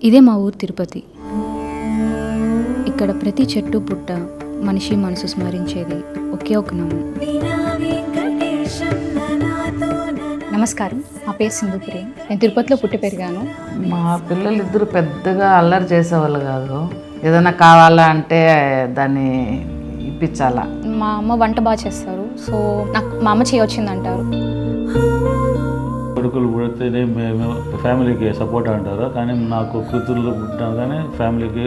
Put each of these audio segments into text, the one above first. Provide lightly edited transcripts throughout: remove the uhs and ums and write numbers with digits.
ఇదే మా ఊరు తిరుపతి. ఇక్కడ ప్రతి చెట్టు పుట్ట మనిషి మనసు స్మరించేది ఒకే ఒక నామం. నమస్కారం, నా పేరు సింధుప్రియ. నేను తిరుపతిలో పుట్టి పెరిగాను. మా పిల్లలిద్దరూ పెద్దగా అల్లరి చేసేవాళ్ళు కాదు. ఏదైనా కావాలా అంటే దాన్ని ఇప్పించాలా. మా అమ్మ వంట బాగా చేస్తారు, సో నాకు మా అమ్మ చేయొచ్చిందంటారు. కొడుకులు పుడితేనే మేము ఫ్యామిలీకి సపోర్ట్ అంటారు, కానీ నాకు కూతుర్లు పుట్టాను కానీ ఫ్యామిలీకి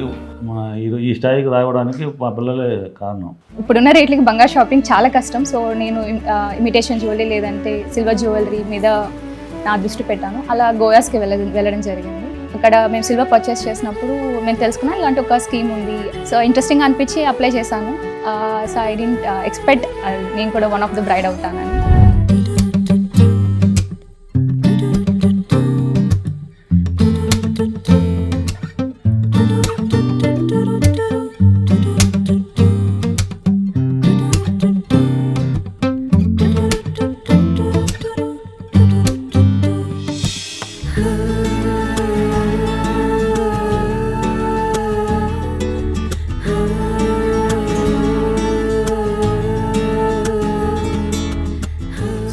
ఈ స్థాయికి రావడానికి మా పిల్లలే కారణం. ఇప్పుడున్న రేట్లకి బంగారు షాపింగ్ చాలా కష్టం, సో నేను ఇమిటేషన్ జ్యువెలరీ లేదంటే సిల్వర్ జ్యువెలరీ మీద నా దృష్టి పెట్టాను. అలా గోయాస్కి వెళ్ళడం జరిగింది. అక్కడ మేము సిల్వర్ పర్చేస్ చేసినప్పుడు మేము తెలుసుకున్నాం ఇలాంటి ఒక స్కీమ్ ఉంది. సో ఇంట్రెస్టింగ్ అనిపించి అప్లై చేశాను. సో ఐ డింట్ ఎక్స్పెక్ట్ నేను కూడా వన్ ఆఫ్ ద బ్రైడ్ అవుతానని.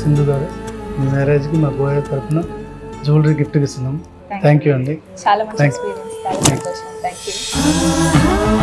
సింధు గారు, మీ మ్యారేజ్కి మా గోయా తరఫున జ్యువెలరీ గిఫ్ట్గా ఇస్తున్నాం. థ్యాంక్ యూ అండి. చాలా మంచి ఎక్స్పీరియన్స్. చాలా సంతోషం. Thank you.